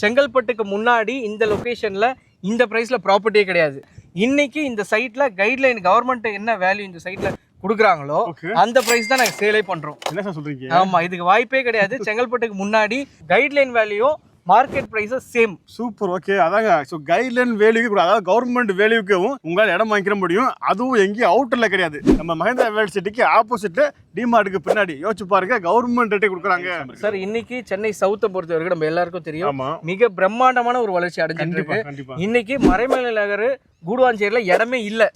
செங்கல்பட்டுக்கு முன்னாடி இந்த லொகேஷன்ல இந்த பிரைஸ்ல ப்ராப்பர்ட்டியே கிடையாது. இன்னைக்கு இந்த சைட்ல கைட்லைன் கவர்மெண்ட் என்ன வேல்யூ இந்த சைட்ல கொடுக்குறாங்களோ அந்த பிரைஸ் தான் நாங்க சேலே பண்றோம். என்ன சார் சொல்றீங்க? ஆமா, இதுக்கு வாய்ப்பே கிடையாது. செங்கல்பட்டுக்கு முன்னாடி guideline value market prices same. Super. Okay, அதாங்க. ஸோ கைட்லைன் வேல்யூக்கு கூட, அதாவது கவர்மெண்ட் வேல்யூக்கும் உங்களால் இடம் வாங்கிக்கிற முடியும். அதுவும் எங்கேயும் அவுட்டர்ல கிடையாது. நம்ம மஹேந்திரா வேர்ல்ட் சிட்டிக்கு ஆப்போசிட்ல டிமார்ட்டுக்கு பின்னாடி யோசிச்சு பாருங்க, கவர்மெண்ட் ரேட்டே கொடுக்குறாங்க. சார், இன்னைக்கு சென்னை சவுத்தை பொறுத்த வரைக்கும் நம்ம எல்லாருக்கும் தெரியும், மிக பிரம்மாண்டமான ஒரு வளர்ச்சி அடைஞ்சிட்டு இருக்கு. இன்னைக்கு மறைமலை நகர் கூடுவாஞ்சேரியில இடமே இல்லை.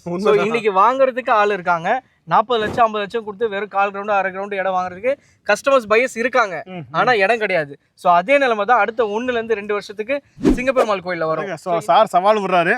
இன்னைக்கு வாங்குறதுக்கு ஆள் இருக்காங்க. 40 லட்சம் 50 லட்சம் கொடுத்து வெறும் 1/4 கிரவுண்ட் 1/2 கிரவுண்ட் இடம் வாங்குறதுக்கு கஸ்டமர்ஸ் பையர்ஸ் இருக்காங்க. ஆனா இடம் கிடையாது. ஸோ அதே நிலைமை தான் அடுத்த 1 ல இருந்து 2 வருஷத்துக்கு சிங்கப்பெருமாள் கோயில்ல வரும். சார் சவால் விடுறாரு,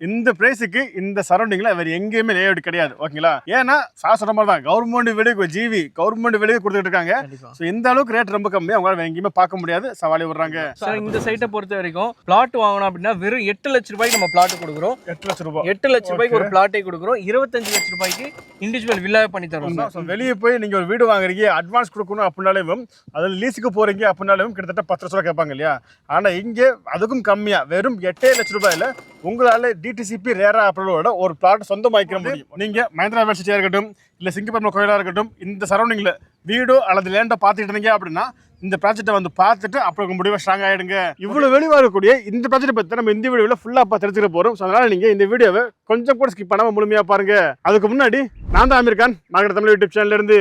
இந்த பிரைஸுக்கு இந்த சரௌண்டிங்ல வேற எங்கேயுமே லேஅவுட் கிடையாது. ஓகேங்களா? ஏன்னா சார் சொன்ன மாதிரி தான் கவர்மெண்ட் வெளியே ஜிவி கவர்மெண்ட் வெளியே கொடுத்துட்டு இருக்காங்க. ஸோ இந்த அளவுக்கு ரேட் ரொம்ப கம்மி, அவங்களால எங்கேயுமே பார்க்க முடியாது. சவாலே விடுறாங்க. இந்த சைட்டை பொறுத்த வரைக்கும் பிளாட் வாங்கணும் அப்படின்னா வெறும் 8 லட்சம் ரூபாய்க்கு நம்ம பிளாட் கொடுக்குறோம். 8 லட்சம் ரூபாய் 8 லட்சம் ரூபாய்க்கு ஒரு பிளாட்டை கொடுக்குறோம். 25 லட்சம் ரூபாய்க்கு இண்டிவிஜுவல் வில்லாவே பண்ணி தரோம். வெளியே போய் நீங்க ஒரு வீடு வாங்குறீங்க, அட்வான்ஸ் கொடுக்கணும் அப்படின்னாலும், அதில் லீஸுக்கு போறீங்க அப்படின்னாலும் கிட்டத்தட்ட 10 லட்சம் ரூபாய் கேட்பாங்க இல்லையா? ஆனா இங்கே அதுக்கும் கம்மியா வெறும் 8 லட்சம் ரூபாயில உங்களால டிடிசிபி ரேரா அப்ரூவலோட ஒரு பிளாட் சொந்தமாக்கிற முடியும். நீங்க மஹேந்திரா வேர்ல்ட் சிட்டியா இருக்கட்டும், இல்ல சிங்கப்பெருமாள் கோயிலா இருக்கட்டும், இந்த சரௌண்டிங்ல வீடோ அல்லது லேண்டோ பார்த்துட்டு இருந்தீங்க அப்படின்னா இந்த ப்ராஜெக்ட்டை வந்து பார்த்துட்டு அப்புறம் முடிவை ஸ்ட்ராங் ஆகிடுங்க. இவ்வளோ வெளிவாக இருக்கக்கூடிய இந்த ப்ராஜெக்ட் பற்றி நம்ம இந்த வீடியோவில் ஃபுல்லாக தெரிஞ்சுக்க போகிறோம். ஸோ அதனால் நீங்கள் இந்த வீடியோவை கொஞ்சம் கூட ஸ்கிப் பண்ணாமல் முழுமையாக பாருங்க. அதுக்கு முன்னாடி நான் தான் அமீர் கான், மார்க்கெட் தமிழ் யூடியூப் சேனல்லேருந்து.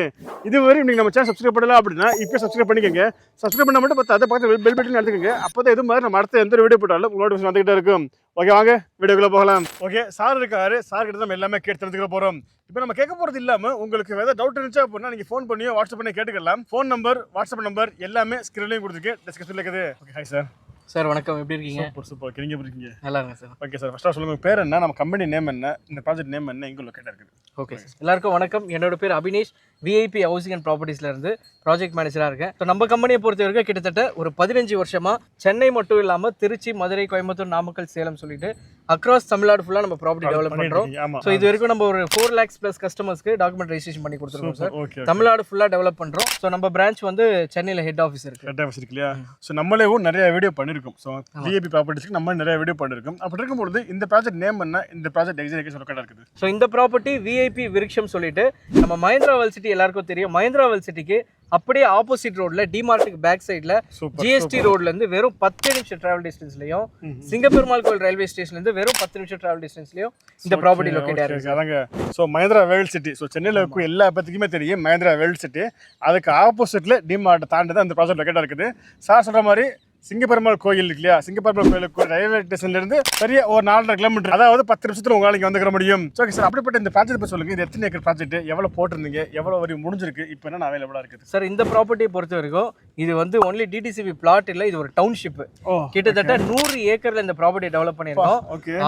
இதுவரை நீங்கள் நம்ம சேனல் சப்ஸ்கிரைப் பண்ணலாம் அப்படின்னா இப்போ சப்ஸ்கிரைப் பண்ணிக்கோங்க. சப்ஸ்கிரைப் பண்ண மட்டும் பார்த்து அதை பக்கத்தில் பெல் பட்டன் எடுத்துக்கோங்க. அப்போ தான் இது மாதிரி நம்ம அடுத்த எந்த வீடியோ போட்டாலும் நோட்டிஃபிகேஷன் வந்துகிட்டே இருக்கும். ஓகே, வாங்க வீடியோக்குள்ளே போகலாம். ஓகே, சார் இருக்காரு, சார் கிட்ட நம்ம எல்லாமே கேட்டு தெரிஞ்சுக்க போகிறோம். இப்போ நம்ம கேட்க போகிறது இல்லாமல் உங்களுக்கு ஏதாவது டவுட் இருந்துச்சு அப்படின்னா நீங்கள் ஃபோன் பண்ணியோ வாட்ஸ்அப் பண்ணி கேட்டுக்கலாம். ஃபோன் நம்பர், வாட்ஸ்அப் நம்பர் எல்லாமே ஸ்க்ரீன்லையும் கொடுத்துருக்கு, டிஸ்கிரிப்ஷனில் இருக்குது. Okay, hi sir. சார் வணக்கம், எப்படி இருக்கீங்க? சூப்பர். ஓகே, நீங்கள் எப்படி இருக்கீங்க? நல்லா இருக்கேன் சார். ஓகே சார், ஃபர்ஸ்ட்டாக சொல்லுங்கள், பேர் என்ன, நம்ம கம்பெனி நேம் என்ன, இந்த ப்ராஜெக்ட் நேம் என்ன, எங்கே லொக்கேட்டாக இருக்குது? ஓகே சார், எல்லாருக்கும் வணக்கம். என்னோட பேர் அபினேஷ், விஐபி ஹவுசிங் அண்ட் ப்ராப்பர்ட்டிஸ்லேருந்து ப்ராஜெக்ட் மேனேஜராக இருக்கேன். ஸோ நம்ம கம்பெனியை பொறுத்த வரைக்கும் கிட்டத்தட்ட ஒரு 15 வருஷமாக சென்னை மட்டும் இல்லாமல் திருச்சி, மதுரை, கோயம்புத்தூர், நாமக்கல், சேலம் சொல்லிட்டு அக்ராஸ் தமிழ்நாடு ஃபுல்லாக நம்ம ப்ராப்பர்ட்டி டெவலப் பண்ணுறோம். ஸோ இது வரைக்கும் நம்ம ஒரு 4 lakhs ப்ளஸ் கஸ்டமர்ஸ்க்கு டாக்குமெண்ட் ரெஜிஸ்ட்ரேஷன் பண்ணி கொடுத்துருக்கோம் சார். தமிழ்நாடு ஃபுல்லாக டெவலப் பண்ணுறோம். ஸோ நம்ம பிரான்ச் வந்து சென்னையில் ஹெட் ஆஃபீஸ் இருக்குது. ஹெட் ஆஃபீஸ் இருக்கு இல்லையா? ஸோ நம்மளேவும் நிறைய வீடியோ பண்ணியிருக்கோம். ஸோ விஐபி ப்ராப்பர்ட்டிஸ்க்கு நம்ம நிறைய வீடியோ பண்ணியிருக்கோம். அப்படி இருக்கும்போது இந்த ப்ராஜெக்ட் நேம் என்ன, இந்த ப்ராஜெக்ட் எக்ஸாக்ட் லொக்கேட்டாக இருக்குது? ஸோ இந்த ப்ராப்பர்ட்டி விஐபி விருட்சம் சொல்லிட்டு நம்ம மஹேந்திரா வேர்ல்ட் சிட்டி எல்லாருக்கும் தெரியும். மஹேந்திரா வேர்ல்ட் சிட்டிக்கு அப்படியே ஆப்போசிட் ரோட்ல டிமார்ட்டுக்கு பேக் சைட்ல ஜிஎஸ்டி ரோட்ல இருந்து வெறும் 10 நிமிஷம் டிராவல் டிஸ்டன்ஸ்லயும், சிங்கப்பெருமாள் கோயில் ரயில்வே ஸ்டேஷன்ல இருந்து வெறும் 10 நிமிஷம் டிராவல் டிஸ்டன்ஸ்லயும் இந்த ப்ராப்பர்ட்டி லொகேட் ஆயிருக்கு. அதாங்க. So Mahindra world city, so சென்னையில் இருக்க எல்லா பத்திக்குமே தெரியும் மஹேந்திரா வேர்ல்ட் சிட்டி. அதுக்கு ஆப்போசிட்ல டிமார்ட் தாண்டி தான் இந்த ப்ராஜெக்ட் லொகேட்டாக இருக்குது. சார் சொல்ற மாதிரி சிங்கப்பெருமாள் கோயில் இருக்கு இல்லையா? சிங்கப்பெருமாள் கோயிலுக்கு ரயில்வே ஸ்டேஷன்ல இருந்து பெரிய ஒரு 4.5 கிலோமீட்டர், அதாவது 10 நிமிஷத்துல உங்களால இங்க வந்துக்கிற முடியும். ஓகே சார், அப்படிப்பட்ட இந்த ப்ராஜெக்ட் பத்தி சொல்லுங்க. இது எத்தனை ஏக்கர் ப்ராஜெக்ட், எவ்வளவு போட்டிருந்தீங்க, எவ்வளவு வரை முடிஞ்சிருக்கு, இப்போ என்ன அவைலபிளா இருக்குது? சார், இந்த ப்ராப்பர்ட்டியை பொறுத்த வரைக்கும் இது வந்து ஒன்லி டிடிசிபி பிளாட் இல்ல, இது ஒரு டவுன்ஷிப். கிட்டத்தட்ட 100 ஏக்கர்ல இந்த ப்ராப்பர்ட்டி டெவலப் பண்ணிருக்கோம்.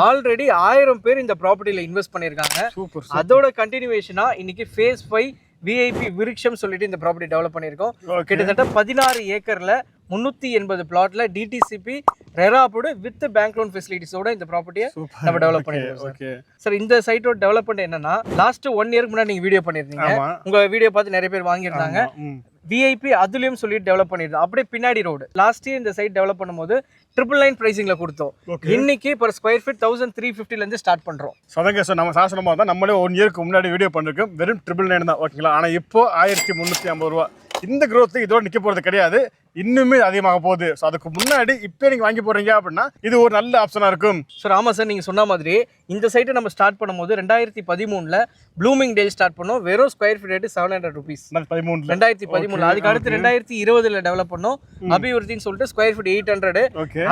ஆல்ரெடி 1000 பேர் இந்த ப்ராப்பர்ட்டில இன்வெஸ்ட் பண்ணிருக்காங்க. அதோட கண்டினியூவேஷனா இன்னைக்கு ஃபேஸ் 5 விஐபி விருட்சம் சொல்லிட்டு இந்த ப்ராப்பர்ட்டி டெவலப் பண்ணிருக்கோம். கிட்டத்தட்ட 16 ஏக்கர்ல 380 பிளாட்ல டிடிசிபி ரெராபோடு வித் பேங்க் லோன் ஃபெசிலிட்டிஸோட இந்த ப்ராப்பர்ட்டியை நம்ம டெவலப் பண்ணிருக்கோம். சார், இந்த சைட்டோட டெவலப்மெண்ட் என்னன்னா, லாஸ்ட் 1 இயருக்கு முன்னாடி நீங்க வீடியோ பண்ணிருந்தீங்க. உங்க வீடியோ பார்த்து நிறைய பேர் வாங்கியிருந்தாங்க. விஐபி அதுலயும் சொல்லிட்டு டெவலப் பண்ணிருந்தோம். அப்படியே பின்னாடி ரோடு லாஸ்ட் இயர் இந்த சைட் டெவலப் பண்ணும்போது 999 பிரைசிங்ல கொடுத்தோம். இன்னைக்கு பர் ஸ்கொயர் ஃபீட் 1350 இருந்து ஸ்டார்ட் பண்றோம். சதங்க சார், நம்ம சாசனமா தான் நம்மளே 1 இயருக்கு முன்னாடி வீடியோ பண்ணிருக்கோம். வெறும் 999 தான். ஓகேங்களா? ஆனா இப்போ 1350 ரூபா. இந்த growth இதோட நிக்க போறது கிடையாது, இன்னுமே அதிகமாக போகுது. ஸோ அதுக்கு முன்னாடி இப்போ நீங்கள் வாங்கி போறீங்க அப்படின்னா இது ஒரு நல்ல ஆப்ஷனாக இருக்கும். சார், ஆமாம் சார், நீங்கள் சொன்ன மாதிரி இந்த சைட்டை நம்ம ஸ்டார்ட் பண்ணும்போது 2013 ப்ளூமிங் டேல் ஸ்டார்ட் பண்ணோம். வெறும் ஸ்கொயர் ஃபீட் ரேட்டு 700 ருபீஸ். 2013. அதுக்கு அடுத்து 2020 டெவலப் பண்ணோம் அபிவிருத்தின்னு சொல்லிட்டு ஸ்கொயர் ஃபீட் 800.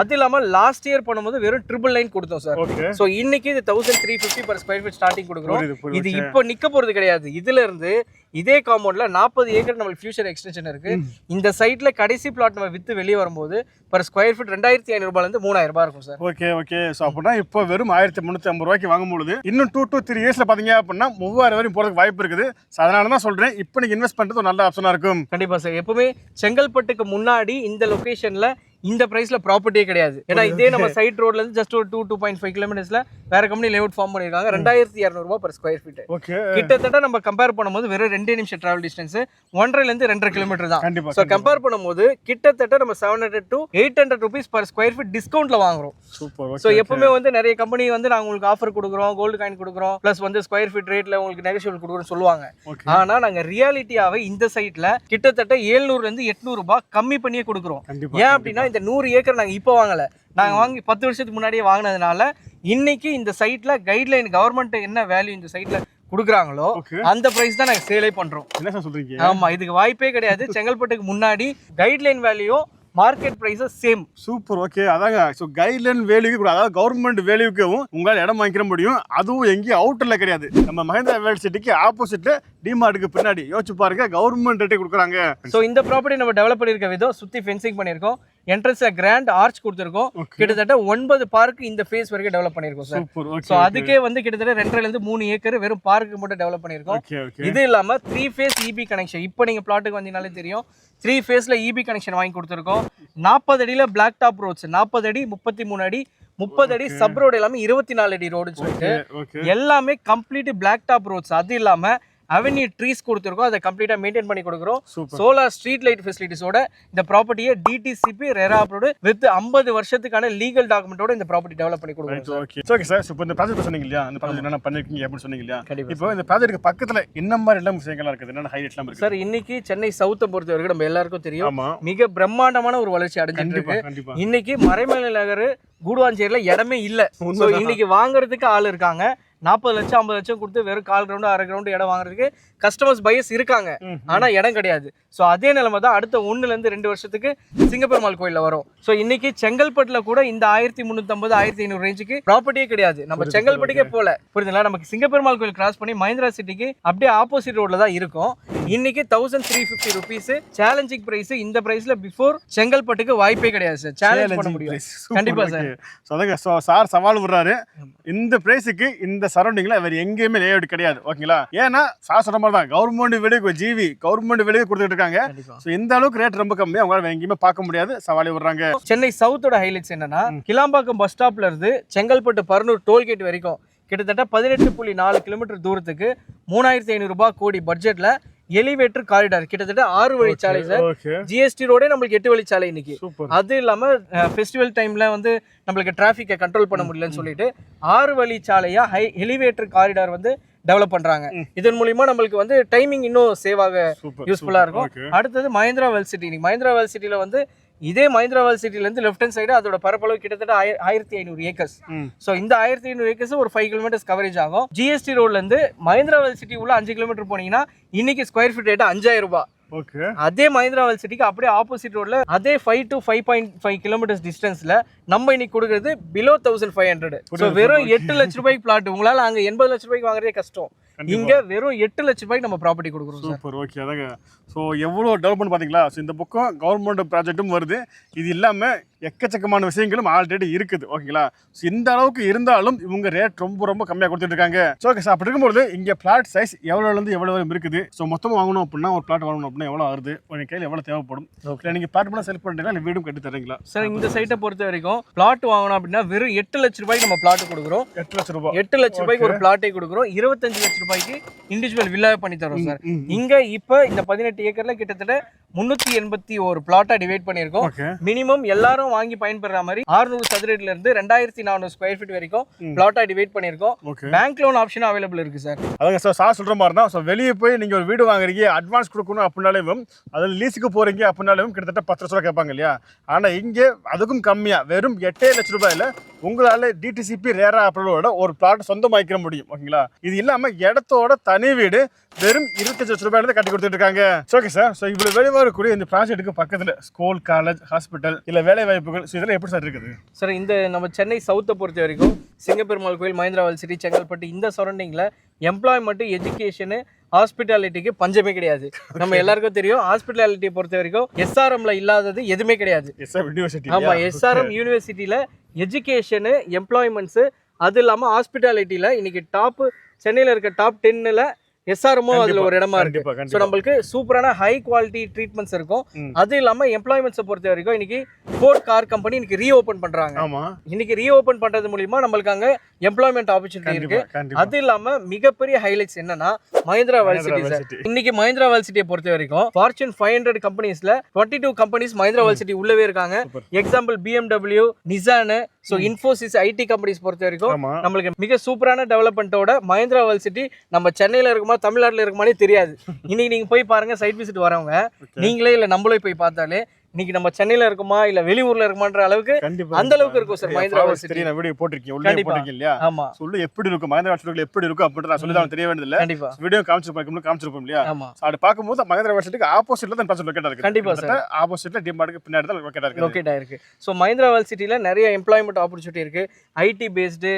அது இல்லாமல் லாஸ்ட் இயர் பண்ணும்போது வெறும் 999 கொடுத்தோம் சார். ஸோ இன்னைக்கு இது 1350 பர் ஸ்கொயர் ஃபீட் ஸ்டார்டிங் கொடுக்குறோம். இது இப்போ நிற்க போகிறது கிடையாது. இதுல இருந்து இதே காம்பவுண்ட்ல 40 ஏக்கர் நம்ம ஃபியூச்சர் எக்ஸ்டென்ஷன் இருக்கு. இந்த சைட்ல கடைசி பிளாட் நம்ம வித்து வெளியே வரும்போது பர் ஸ்கொயர் ஃபீட் 2500 ரூபாயிலிருந்து 3000 ரூபாய் இருக்கும் சார். ஓகே. ஸோ அப்படின்னா இப்போ வெறும் 1350 ரூபாய்க்கு வாங்கும்போது இன்னும் 2 to 3 இயர்ஸ்ல பாத்தீங்க அப்படின்னா 3000 வரையும் போறதுக்கு வாய்ப்பு இருக்குது. அதனால தான் சொல்றேன், இப்போ நீங்க இன்வெஸ்ட் பண்றது ஒரு நல்ல ஆப்ஷனா இருக்கும். கண்டிப்பா சார். எப்பவுமே செங்கல்பட்டுக்கு முன்னாடி இந்த லொகேஷன்ல இந்த பிரைஸ்ல ப்ராப்பர்ட்டியே கிடையாது. ஏன்னா இதே நம்ம சைட் ரோட்ல இருந்து ஜஸ்ட் ஒரு 2.5 கிலோமீட்டர்ஸ்ல வேற கம்பெனி லேஅவுட் ஃபார்ம் பண்ணிருக்காங்க. 2200 ரூபாய் per ஸ்கொயர் ஃபீட். கிட்டத்தட்ட நம்ம கம்பேர் பண்ணும்போது வெறும் 2 நிமிஷம் டிராவல் டிஸ்டன்ஸ், 1.5 ல இருந்து 2.5 கிலோமீட்டர் தான். சோ கம்பேர் பண்ணும்போது கிட்டத்தட்ட நம்ம 700 to 800 rupees per square feet டிஸ்கவுண்ட்ல வாங்குறோம். சூப்பர். சோ எப்பவுமே வந்து நிறைய கம்பெனி வந்து நாங்க உங்களுக்கு ஆஃபர் கொடுக்குறோம், கோல்டு காயின் கொடுக்குறோம், பிளஸ் வந்து ஸ்கொயர் ஃபீட் ரேட்ல உங்களுக்கு நெகோஷியபிள் கொடுக்குறோம்னு சொல்லுவாங்க. ஆனா நாங்க ரியாலிட்டியாவே இந்த சைட்ல கிட்டத்தட்ட 700 ல இருந்து 800 ரூபாய் கம்மி பண்ணியே கொடுக்குறோம். ஏன் அப்படின்னா இந்த 100 ஏக்கர் நாங்க இப்போ வாங்கல, நாங்க வாங்கி 10 வருஷத்துக்கு முன்னாடியே வாங்கினதுனால இன்னைக்கு இந்த சைட்ல கைட்லைன் கவர்மெண்ட் என்ன வேல்யூ இந்த சைட்ல குடுக்குறாங்களோ அந்த பிரைஸ் தான் நாங்க சேலே பண்றோம். என்ன சொல்றீங்க? ஆமா, இதுக்கு வாய்ப்பே கிடையாது. செங்கல்பட்டுக்கு முன்னாடி guideline value market price same. Super. Okay, அதாங்க. ஸோ கைட்லைன் வேல்யூக்கு அதாவது கவர்மெண்ட் வேல்யூக்கும் உங்களால் இடம் வாங்கிக்கிற முடியும். அதுவும் எங்கேயும் அவுட்டர்ல கிடையாது. நம்ம மஹேந்திரா வேர்ல்ட் சிட்டிக்கு ஆப்போசிட்ல டிமார்ட்டுக்கு பின்னாடி யோசிச்சு பாருங்க, கவர்மெண்ட் ரேட்டே கொடுக்குறாங்க. ஸோ இந்த ப்ராப்பர்ட்டி நம்ம டெவலப் பண்ணிருக்க விதம் சுத்தி ஃபென்சிங் பண்ணிருக்கோம், என்ட்ரன்ஸ்ல கிராண்ட் ஆர்ச் கொடுத்துருக்கோம். கிட்டத்தட்ட 9 பார்க் இந்த ஃபேஸ் வரைக்கும் டெவலப் பண்ணிருக்கோம் சார். ஸோ அதுக்கே வந்து கிட்டத்தட்ட 2.5 ல இருந்து 3 ஏக்கர் வெறும் பார்க்கு மட்டும் டெவலப் பண்ணிருக்கோம். இது இல்லாம 3 ஃபேஸ் இபி கனெக்ஷன். இப்போ நீங்க பிளாட்டுக்கு வந்தீங்கனாலே தெரியும், 3 ஃபேஸ்ல இபி கனெக்ஷன் வாங்கி கொடுத்துருக்கோம். 40 அடியில பிளாக் டாப் ரோட்ஸ், 40 அடி 33 அடி 30 அடி சப் ரோடு எல்லாமே 24 அடி ரோடுன்னு சொல்லிட்டு எல்லாமே கம்ப்ளீட் பிளாக் டாப் ரோட்ஸ். அது இல்லாம அவென்யூ ட்ரீஸ் கொடுத்துருக்கோம், அதை கம்ப்ளீட்டா மெயின்டைன் பண்ணி கொடுக்குறோம். சோலார் ஸ்ட்ரீட் லைட் ஃபெசிலிட்டிஸோட இந்த ப்ராப்பர்ட்டியை டிடிசிபி ரெரா அப்ரூவ்டு வித் 50 வருஷத்துக்கான லீகல் டாக்குமெண்டோட இந்த ப்ராப்பர்ட்டி டெவலப் பண்ணி கொடுக்குறோம். Okay sir. இப்போ இந்த ப்ராஜெக்ட் சொன்னீங்க இல்லையா, அந்த ப்ராஜெக்ட் என்ன பண்ணிருக்கீங்க அப்படின்னு சொன்னீங்க இல்லையா, இப்போ இந்த ப்ராஜெக்ட்டுக்கு பக்கத்துல என்ன மாதிரி எல்லாம் விஷயங்கள்லாம் இருக்குது, என்னென்ன ஹைலைட்லாம் இருக்கு சார்? இன்னைக்கு சென்னை சவுத்தை பொறுத்த வரைக்கும் நம்ம எல்லாருக்கும் தெரியும், மிக பிரம்மாண்டமான ஒரு வளர்ச்சி அடைஞ்சிட்டு இருக்கு. இன்னைக்கு மறைமலை நகர் கூடுவாஞ்சேரியில இடமே இல்ல. இன்னைக்கு வாங்குறதுக்கு ஆள் இருக்காங்க. 40 லட்சம் 50 லட்சம் கொடுத்து வெறும் 1/4 கிரவுண்ட் 1/2 கிரவுண்ட் இடம் வாங்குறதுக்கு கஸ்டமர்ஸ் பையர்ஸ் இருக்காங்க, ஆனா இடம் கிடையாது. ஸோ அதே நிலைமை தான் அடுத்த 1 ல இருந்து 2 வருஷத்துக்கு சிங்கப்பெருமாள் கோயில்ல வரும். ஸோ இன்னைக்கு செங்கல்பட்டுல கூட இந்த 1350 1500 ரேஞ்சுக்கு ப்ராப்பர்ட்டியே கிடையாது. நம்ம செங்கல்பட்டுக்கே போல, புரியுதுங்களா? நமக்கு சிங்கப்பெருமாள் கோயில் கிராஸ் பண்ணி மஹிந்திரா சிட்டிக்கு அப்படியே ஆப்போசிட் ரோட்ல தான் இருக்கும். இன்னைக்கு 1350 ருபீஸ் சேலஞ்சிங் பிரைஸ். இந்த பிரைஸ்ல பிஃபோர் செங்கல்பட்டுக்கு வாய்ப்பே கிடையாது சார். சேலஞ்ச் பண்ண முடியும் கண்டிப்பா சார். சார் சவால் விடுறாரு, இந்த பிரைஸுக்கு இந்த சரௌண்டிங்ல வேற எங்கேயுமே லேஅவுட் கிடையாது. ஓகேங்களா? ஏன்னா சார் சொன்ன மாதிரி தான் கவர்மெண்ட் வெளியே ஜிவி கவர்மெண்ட் வெளியே கொடுத்துட்டு இருக்காங்க. ஸோ இந்த அளவுக்கு ரேட் ரொம்ப கம்மி, அவங்களால எங்கேயுமே பார்க்க முடியாது. சவாலே விடுறாங்க. சென்னை சவுத்தோட ஹைலைட்ஸ் என்னன்னா, கிளாம்பாக்கம் பஸ் ஸ்டாப்ல இருந்து செங்கல்பட்டு பர்னூர் டோல்கேட் வரைக்கும் கிட்டத்தட்ட 18.4 கிலோமீட்டர் தூரத்துக்கு 3500 ரூபாய் கோடி பட்ஜெட்ல எலிவேட்டர் காரிடார், கிட்டத்தட்ட 6 வழிச்சாலை சார். ஜிஎஸ்டி ரோடே நம்மளுக்கு 8 வழிச்சாலை இன்னைக்கு. அது இல்லாம ஃபெஸ்டிவல் டைம்ல வந்து நம்மளுக்கு டிராபிக்கை கண்ட்ரோல் பண்ண முடியலன்னு சொல்லிட்டு 6 வழிச்சாலையா எலிவேட்டர் காரிடார் வந்து டெவலப் பண்றாங்க. இதன் மூலமா நம்மளுக்கு வந்து டைமிங் இன்னும் சேவ் ஆக யூஸ்ஃபுல்லா இருக்கும். அடுத்தது Mahindra world city. Mahindra world சிட்டில வந்து இதே மஹிந்திரா வேர்ல்ட் சிட்டில இருந்து லெஃப்ட் ஹேண்ட் சைடு அதோட பரப்பளவு கிட்டத்தட்ட 1500 ஏக்கர்ஸ். ஸோ இந்த 1500 ஏக்கர்ஸ் ஒரு 5 கிலோமீட்டர்ஸ் கவரேஜ் ஆகும். ஜிஎஸ்டி ரோட்ல இருந்து மஹிந்திரா வேர்ல்ட் சிட்டி உள்ள 5 கிலோமீட்டர் போனீங்கன்னா இன்னைக்கு ஸ்கொயர் ஃபீட் ரேட் 5000 ரூபாய். அதே மஹிந்திரா வேர்ல்ட் சிட்டிக்கு அப்படியே ஆப்போசிட் ரோட்ல அதே 5 to 5.5 கிலோமீட்டர்ஸ் டிஸ்டன்ஸ்ல நம்ம இன்னைக்கு கொடுக்குறது பிலோ 1500. ஸோ வெறும் 8 லட்ச ரூபாய்க்கு பிளாட். உங்களால அங்க 80 லட்ச ரூபாய்க்கு வாங்குறதே கஷ்டம். இங்க வெறும் 8 லட்ச ரூபாய்க்கு நம்ம ப்ராப்பர்ட்டி கொடுக்குறோம். சூப்பர். ஓகே, அதாங்க. ஸோ எவ்வளோ டெவலப்மெண்ட் பார்த்தீங்களா? ஸோ இந்த பக்கம் கவர்மெண்ட் ப்ராஜெக்ட்டும் வருது, இது இல்லாமல் எக்கச்சக்கமான விஷயங்களும் ஆல்ரெடி இருக்குது. ஓகேங்களா? ஸோ இந்த அளவுக்கு இருந்தாலும் இவங்க ரேட் ரொம்ப ரொம்ப கம்மியாக கொடுத்துட்டு இருக்காங்க. ஸோ ஓகே சார், அப்படி இருக்கும்போது இங்கே பிளாட் சைஸ் எவ்வளோலேருந்து எவ்வளோ வரைக்கும் இருக்குது? ஸோ மொத்தமாக வாங்கணும் அப்படின்னா ஒரு பிளாட் வாங்கணும் அப்படின்னா எவ்வளோ ஆகுது? உங்கள் கையில் எவ்வளோ தேவைப்படும்? ஓகே, நீங்கள் பிளாட் பண்ணால் செல் பண்ணுறீங்களா இல்லை வீடும் கட்டி தரீங்களா? சார் இந்த சைட்டை பொறுத்த வரைக்கும் பிளாட் வாங்கணும் அப்படின்னா வெறும் 8 லட்ச ரூபாய்க்கு நம்ம பிளாட் கொடுக்குறோம். 8 லட்ச ரூபாய் 8 லட்ச ரூபாய்க்கு ஒரு பிளாட்டை கொடுக்குறோம். 25 லட்ச ரூபாய்க்கு இண்டிவிஜுவல் வில்லாவே பண்ணி தரோம் சார். இங்க இப்போ இந்த 18 ஏக்கர்ல கிட்டத்தட்ட 381 பிளாட்டா டிவைட் பண்ணிருக்கோம். மினிமம் எல்லாரும் வாங்கி பயன்பெற மாதிரி 600 சதுரடியில இருந்து 2400 ஸ்கொயர் ஃபீட் வரைக்கும் பிளாட்டா டிவைட் பண்ணிருக்கோம். பேங்க் லோன் ஆப்ஷன் அவைலபிள் இருக்கு சார். அதாங்க சார் சொல்ற மாதிரி தான். ஸோ வெளியே போய் நீங்க ஒரு வீடு வாங்குறீங்க, அட்வான்ஸ் கொடுக்கணும் அப்படின்னாலும், அதில் லீஸுக்கு போறீங்க அப்படின்னாலும் கிட்டத்தட்ட 10 லட்ச ரூபா கேட்பாங்க இல்லையா? ஆனா இங்கே அதுக்கும் கம்மியா வெறும் 8 லட்ச ரூபாயில உங்களால டிடிசிபி ரேரா அப்ரூவோட ஒரு பிளாட் சொந்தமாக்கிற முடியும். ஓகேங்களா? இது இல்லாம இடத்தோட தனி வீடு வெறும் 25 லட்ச ரூபாயில கட்டி கொடுத்துட்டு இருக்காங்க. Okay sir. ஸோ இவ்வளவு வெளியே வரக்கூடிய இந்த ப்ராஜெக்ட்டுக்கு பக்கத்துல ஸ்கூல், காலேஜ், ஹாஸ்பிட்டல் இல்ல வேலை வாய்ப்புகள், ஸோ இதெல்லாம் எப்படி சார் இருக்குது சார்? இந்த நம்ம சென்னை சவுத்தை பொறுத்த வரைக்கும் சிங்கப்பெருமாள் கோயில், மஹிந்திரா வேர்ல்ட் சிட்டி, செங்கல்பட்டு இந்த சரௌண்டிங்ல எம்ப்ளாய்மெண்ட், எஜுகேஷன், ஹாஸ்பிட்டாலிட்டிக்கு பஞ்சமே கிடையாது. நம்ம எல்லாருக்கும் தெரியும், ஹாஸ்பிட்டாலிட்டியை பொறுத்த வரைக்கும் எஸ்ஆர்எம்ல இல்லாதது எதுவுமே கிடையாது. ஆமா, எஸ்ஆர்எம் யூனிவர்சிட்டியில எஜுகேஷனு, எம்ப்ளாய்மெண்ட்ஸு, அது இல்லாமல் ஹாஸ்பிட்டாலிட்டியில் இன்னைக்கு டாப் சென்னையில் இருக்க டாப் 10ல் எஸ்ஆர்எம்மோ அதுல ஒரு இடமா இருக்கு. கண்டிப்பா, ஸோ கண்டிப்பா. நம்மளுக்கு சூப்பரான ஹை குவாலிட்டி ட்ரீட்மெண்ட்ஸ் இருக்கும். ம். அது இல்லாம எம்ப்ளாய்மெண்ட்ஸை பொறுத்த வரைக்கும் இன்னைக்கு ஃபோர்ட் கார் கம்பெனி இன்னைக்கு ரீஓபன் பண்றாங்க. ஆமா, இன்னைக்கு ரீஓபன் பண்றது மூலியமா நம்மளுக்கு அங்க எம்ப்ளாய்மெண்ட் ஆப்பர்ச்சுனிட்டி இருக்கு. கண்டிப்பா, கண்டிப்பா. அது இல்லாம மிகப்பெரிய ஹைலைட்ஸ் என்னன்னா Mahindra world city sir. City. இன்னைக்கு மஹிந்திரா வேர்ல்ட் சிட்டியை பொறுத்த வரைக்கும் fortune 500 கம்பெனிஸ்ல 22 companies Mahindra world city உள்ளவே இருக்காங்க. Super. Example BMW, Nissan, so Infosys IT companies பொறுத்த வரைக்கும் ஆமா. நம்மளுக்கு மிக சூப்பரான டெவலப்மெண்ட்டோட மஹிந்திரா வேர்ல்ட் சிட்டி நம்ம சென்னையில இருக்குமா தமிழ்நாட்டுல இருக்குமானே தெரியாது. இன்னைக்கு நீங்க போய் பாருங்க, சைட் விசிட் வரவங்க நீங்களே இல்ல நம்மளே போய் பார்த்தாலே இன்னைக்கு நம்ம சென்னையில இருக்குமா இல்ல வெளியூர்ல இருக்குமான்ற அளவுக்கு கண்டிப்பா, அந்த அளவுக்கு இருக்கும் சார் மஹிந்திரா வேர்ல்ட் சிட்டி. நான் வீடியோ போட்டிருக்கேன், உள்ளே கண்டிப்பா. போட்டிருக்கேன் இல்லையா? ஆமா சொல்லு எப்படி இருக்கும் மஹிந்திரா வேர்ல்ட் எப்படி இருக்கும் அப்படின்றது நான் சொல்லி தான் தெரிய வேண்டியது இல்ல. கண்டிப்பா. வீடியோ காமிச்சிருப்போம் இல்லையா? ஆமா அது பார்க்கும்போது மஹிந்திரா வேர்ல்ட் சிட்டிக்கு ஆப்போசிட்ல தான் பர்சன்ட் லொகேட் இருக்கு. கண்டிப்பா சார். ஆப்போசிட்ல டிமார்ட்க்கு பின்னாடி தான் லொகேட் இருக்கு. லொகேட் ஆயிருக்கு. ஸோ மஹிந்திரா வேர்ல்ட் சிட்டில நிறைய எம்ப்ளாய்மெண்ட் ஆப்பர்ச்சுனிட்டி இருக்கு. ID based,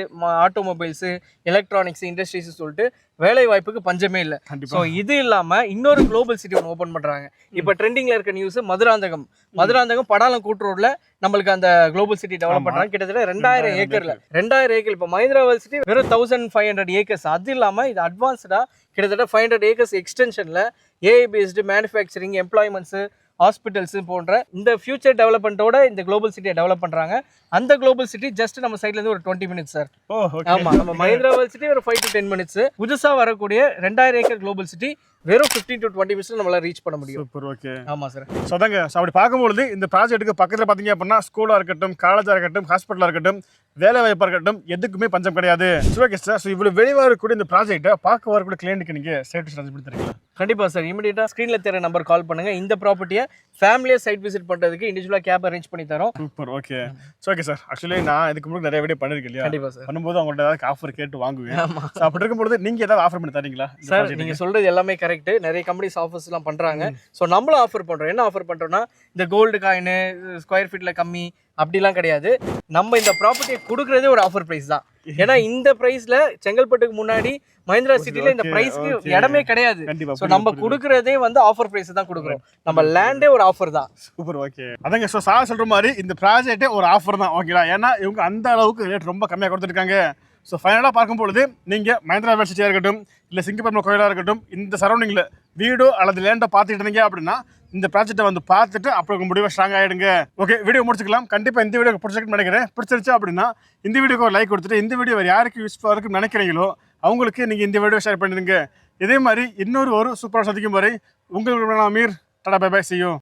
automobiles, electronics industries சொல்லிட்டு வேலை வாய்ப்புக்கு பஞ்சமே இல்லை. கண்டிப்பா. ஸோ இது இல்லாம இன்னொரு குளோபல் சிட்டி ஒன்று ஓப்பன் பண்றாங்க. இப்போ ட்ரெண்டிங்ல இருக்க நியூஸ் மதுராந்தகம் படாலம் கூட்டு ரோட்ல நம்மளுக்கு அந்த குளோபல் சிட்டி டெவலப் பண்றாங்க. கிட்டத்தட்ட 2000 ஏக்கர்ல 2000 ஏக்கர். இப்போ மஹிந்திரா வேர்ல்ட் சிட்டி வெறும் 1500 ஏக்கர்ஸ். அது இல்லாம இது அட்வான்ஸ்டா கிட்டத்தட்ட 500 ஏக்கர்ஸ் எக்ஸ்டென்ஷன்ல AI based manufacturing, employments, hospitals போன்ற இந்த ஃபியூச்சர் டெவலப்மெண்ட்டோட இந்த குளோபல் சிட்டியை டெவலப் பண்றாங்க. அந்த குளோபல் சிட்டி ஜஸ்ட் நம்ம சைட்ல இருந்து ஒரு 20 மினிட்ஸ் சார். ஓ, ஓகே. ஆமா, நம்ம மஹிந்திரா வேர்ல்ட் சிட்டி ஒரு 5 to 10 மினிட்ஸ். புதுசா வரக்கூடிய 2000 ஏக்கர் குளோபல் சிட்டி வெறும் 15 to 20 மினிட்ஸ்ல நம்மளால ரீச் பண்ண முடியும். Super, okay. ஆமா சார். ஸோ அதாங்க, ஸோ அப்படி பார்க்கும்பொழுது இந்த ப்ராஜெக்ட்டுக்கு பக்கத்தில் பார்த்தீங்க அப்படின்னா ஸ்கூலாக இருக்கட்டும், காலேஜாக இருக்கட்டும், ஹாஸ்பிட்டலாக இருக்கட்டும், வேலை வாய்ப்பாக இருக்கட்டும், எதுக்குமே பஞ்சம் கிடையாது. Okay sir. ஸோ இவ்வளோ வெளியே வரக்கூடிய இந்த ப்ராஜெக்ட்டை பார்க்க வரக்கூடிய கிளைண்ட்டுக்கு நீங்கள் சேஃப்டி சார்ஜ் பண்ணி தரீங்களா? கண்டிப்பா சார். இமிடியேட்டா ஸ்க்ரீன்ல தெரிய நம்பர் கால் பண்ணுங்க. இந்த ப்ராப்பர்ட்டியை ஃபேமிலியா சைட் விசிட் பண்றதுக்கு இண்டிவிஜுவலா கேப் அரேஞ்ச் பண்ணி தரோம். Super, okay. So okay sir. Actually நான் இதுக்கு முன்னாடி நிறைய வீடியோ பண்ணிருக்கேன் இல்லையா? கண்டிப்பா சார். பண்ணும்போது அவங்கள்ட்ட ஏதாவது ஆஃபர் கேட்டு வாங்குவேன். ஆமா ஸோ அப்படி இருக்கும்போது நீங்கள் ஏதாவது ஆஃபர் பண்ணி தரீங்களா சார்? நீங்க சொல்றது எல்லாமே கரெக்ட். நிறைய கம்பெனிஸ் ஆஃபர்ஸ் எல்லாம் பண்றாங்க. ஸோ நம்மளும் ஆஃபர் பண்றோம். என்ன ஆஃபர் பண்றோம்னா இந்த கோல்டு காயின் ஸ்கொயர் ஃபீட்ல கம்மி அப்படிலாம் கிடையாது. நம்ம இந்த ப்ராப்பர்ட்டியை கொடுக்கறதே ஒரு ஆஃபர் பிரைஸ் தான். ஏன்னா இந்த பிரைஸ்ல செங்கல்பட்டுக்கு முன்னாடி மஹிந்திரா சிட்டில இந்த பிரைஸ்க்கு இடமே கிடையாது. கண்டிப்பா. ஸோ நம்ம கொடுக்கறதே வந்து ஆஃபர் பிரைஸ் தான் கொடுக்குறோம். நம்ம லேண்டே ஒரு ஆஃபர் தான். Super, okay. அதாங்க, ஸோ சார் சொல்ற மாதிரி இந்த ப்ராஜெக்டே ஒரு ஆஃபர் தான், ஓகேங்களா? ஏன்னா இவங்க அந்த அளவுக்கு ரேட் ரொம்ப கம்மியாக கொடுத்துருக்காங்க. ஸோ ஃபைனலாக பார்க்கும்பொழுது நீங்கள் மஹிந்திரா வேர்ல்ட் சிட்டியாக இருக்கட்டும், இல்லை சிங்கப்பெருமாள் கோயிலாக இருக்கட்டும், இந்த சரௌண்டிங்கில் வீடோ அல்லது லேண்டை பார்த்துட்டு இருந்தீங்க அப்படின்னா இந்த ப்ராஜெக்ட்டை வந்து பார்த்துட்டு அப்புறம் உங்கள் முடிவை ஸ்ட்ராங் ஆகிடுங்க. ஓகே, வீடியோ முடிச்சுக்கலாம். கண்டிப்பாக இந்த வீடியோ பிடிச்சிருக்குன்னு நினைக்கிறேன். பிடிச்சிருச்சு அப்படின்னா இந்த வீடியோக்கு ஒரு லைக் கொடுத்துட்டு இந்த வீடியோ வேறு யாருக்கு யூஸ்ஃபுல்லாக இருக்குன்னு நினைக்கிறீங்களோ அவங்களுக்கு நீங்கள் இந்த வீடியோ ஷேர் பண்ணிடுங்க. இதே மாதிரி இன்னொரு சூப்பராக சந்திக்கும் வரை உங்களுக்கு Amir. Tata, bye bye, see you.